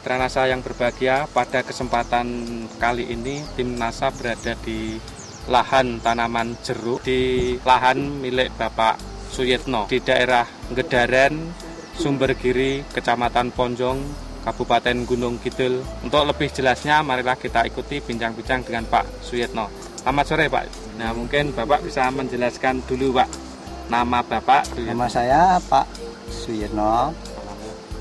Mitra NASA yang berbahagia, pada kesempatan kali ini tim NASA berada di lahan tanaman jeruk di lahan milik Bapak Suyitno di daerah Ngedaren, Sumbergiri, Kecamatan Ponjong, Kabupaten Gunung Kidul. Untuk lebih jelasnya, marilah kita ikuti bincang-bincang dengan Pak Suyitno. Selamat sore Pak. Nah, mungkin Bapak bisa menjelaskan dulu Pak, nama Bapak. Nama saya Pak Suyitno,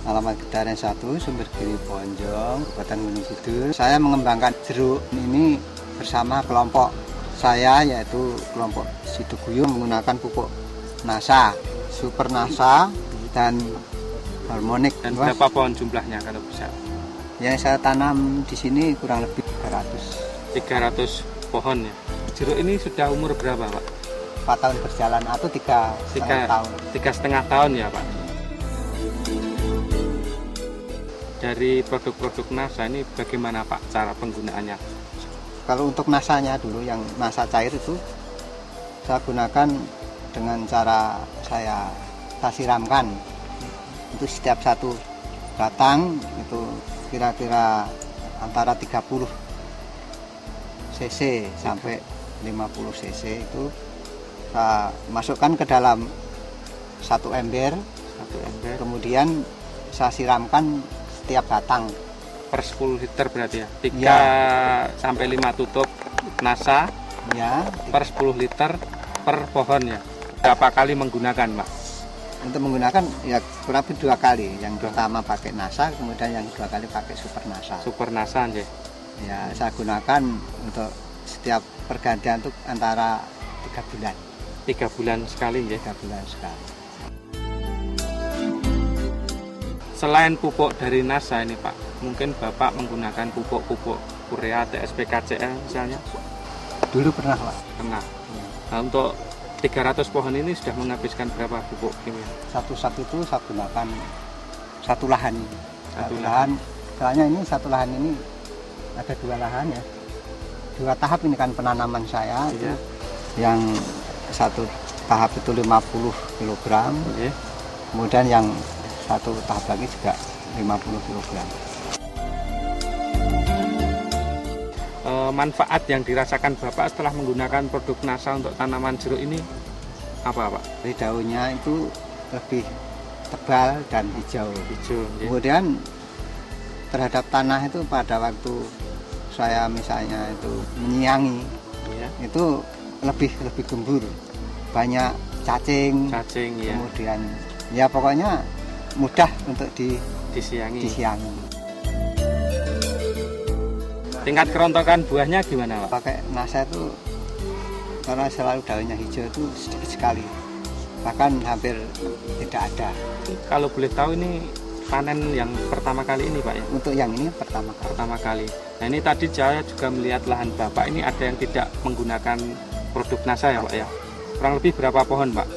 alamat Ngedaren 1, Sumbergiri Ponjong, Kabupaten Gunung Kidul. Saya mengembangkan jeruk ini bersama kelompok saya, yaitu kelompok Siduguyung, menggunakan pupuk NASA, Super NASA dan Harmonik. Dan berapa pohon jumlahnya kalau bisa? Yang saya tanam di sini kurang lebih 300 pohon ya. Jeruk ini sudah umur berapa Pak? 4 tahun berjalan atau 3,5 tahun. 3,5 tahun ya Pak. Dari produk-produk NASA ini bagaimana Pak cara penggunaannya? Kalau untuk nasanya dulu, yang NASA cair itu saya gunakan dengan cara saya siramkan. Itu setiap satu batang itu kira-kira antara 30 cc sampai 50 cc itu saya masukkan ke dalam satu ember. Kemudian saya siramkan setiap batang. Per 10 liter berarti ya? 3 ya. Sampai 5 tutup NASA ya, per 10 liter per pohon ya. Berapa kali menggunakan Pak? Untuk menggunakan ya kurang lebih 2 kali. Yang pertama pakai NASA, kemudian yang 2 kali pakai Super NASA. Super NASA aja. Ya, saya gunakan untuk setiap pergantian itu antara 3 bulan. 3 bulan sekali ya? 3 bulan sekali. Selain pupuk dari NASA ini Pak, mungkin Bapak menggunakan pupuk-pupuk urea, TSP, KCL misalnya? Dulu pernah Pak. Pernah. Nah, untuk 300 pohon ini sudah menghabiskan berapa pupuk kimia? Satu-satu itu saya gunakan satu lahan. Satu lahan. Soalnya ini satu lahan ini ada 2 lahan ya. 2 tahap ini kan penanaman saya. Iya. Itu yang satu tahap itu 50 kg. Iya. Kemudian yang satu tahap lagi juga 50 kg. Manfaat yang dirasakan Bapak setelah menggunakan produk NASA untuk tanaman jeruk ini apa Pak? Jadi daunnya itu lebih tebal dan hijau. Ya. Kemudian terhadap tanah itu pada waktu saya misalnya itu menyiangi, ya. Itu lebih gembur, banyak cacing Ya. Kemudian ya pokoknya mudah untuk disiangi. Tingkat kerontokan buahnya gimana Pak? Pakai NASA itu karena selalu daunnya hijau itu sedikit sekali, bahkan hampir tidak ada. Kalau boleh tahu ini panen yang pertama kali ini Pak ya? Untuk yang ini pertama kali. Nah ini tadi saya juga melihat lahan Bapak ini ada yang tidak menggunakan produk NASA ya Pak ya? Kurang lebih berapa pohon Pak?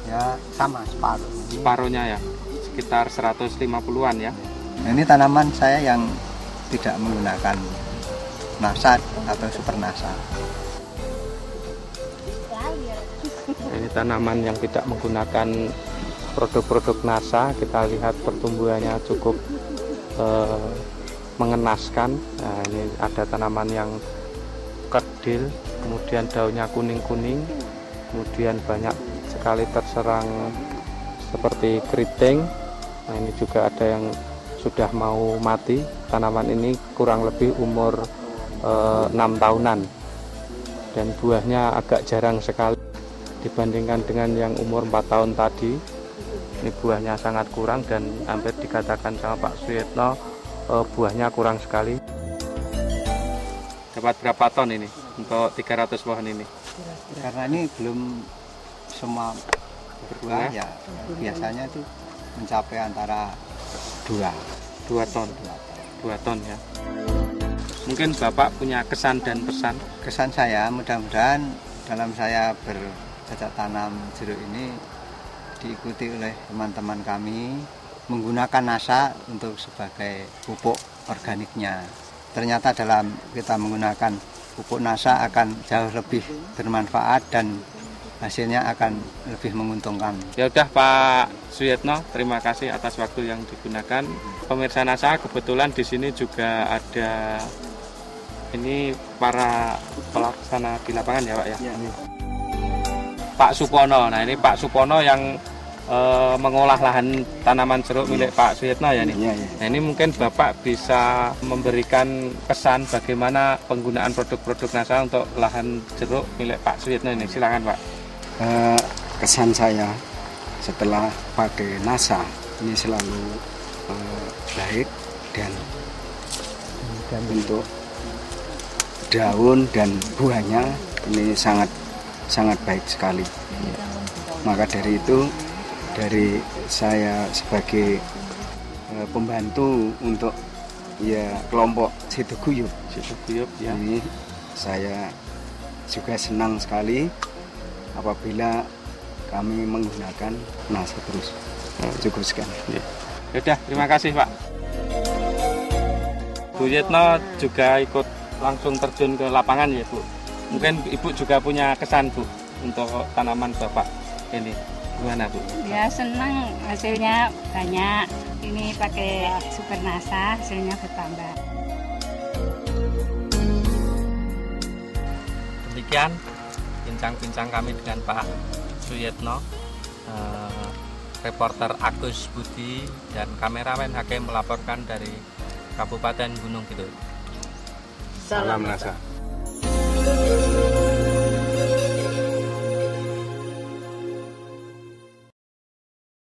Ya sama separuh. Separuhnya ya? Sekitar 150-an ya? Nah, ini tanaman saya yang tidak menggunakan NASA atau Super NASA. Ini tanaman yang tidak menggunakan produk-produk NASA. Kita lihat pertumbuhannya cukup mengenaskan. Nah, ini ada tanaman yang kerdil, kemudian daunnya kuning-kuning, kemudian banyak sekali terserang seperti keriting. Nah, ini juga ada yang sudah mau mati. Tanaman ini kurang lebih umur 6 tahunan dan buahnya agak jarang sekali dibandingkan dengan yang umur 4 tahun tadi. Ini buahnya sangat kurang dan hampir dikatakan sama Pak Suyitno buahnya kurang sekali. Dapat berapa ton ini untuk 300 pohon ini? Karena ini belum semua berbuah ya, biasanya itu mencapai antara 2 ton ya. Mungkin Bapak punya kesan dan pesan? Kesan saya mudah-mudahan dalam saya bercocok tanam jeruk ini diikuti oleh teman-teman kami menggunakan NASA untuk sebagai pupuk organiknya. Ternyata dalam kita menggunakan pupuk NASA akan jauh lebih bermanfaat dan hasilnya akan lebih menguntungkan. Ya udah Pak Suyetno, terima kasih atas waktu yang digunakan. Pemirsa NASA, kebetulan di sini juga ada ini para pelaksana di lapangan ya Pak ya. Pak Supono. Nah ini Pak Supono yang mengolah lahan tanaman jeruk milik Pak Suyetno ya nih. Nah ini mungkin Bapak bisa memberikan kesan bagaimana penggunaan produk-produk NASA untuk lahan jeruk milik Pak Suyetno ini. Silakan Pak. Kesan saya setelah pakai NASA ini selalu baik dan untuk daun dan buahnya ini sangat baik sekali. Maka dari itu, dari saya sebagai pembantu untuk kelompok Situguyup ya. Ini saya juga senang sekali apabila kami menggunakan NASA terus. Cukup sekian. Yaudah, terima kasih Pak. Bu Yetno juga ikut langsung terjun ke lapangan ya Bu. Mungkin Ibu juga punya kesan Bu untuk tanaman Bapak ini. Gimana Bu? Ya senang, hasilnya banyak. Ini pakai Super NASA, hasilnya bertambah. Demikian bincang-bincang kami dengan Pak Suyetno, reporter Agus Budi dan kameramen Hakim melaporkan dari Kabupaten Gunung Kidul. Salam NASA.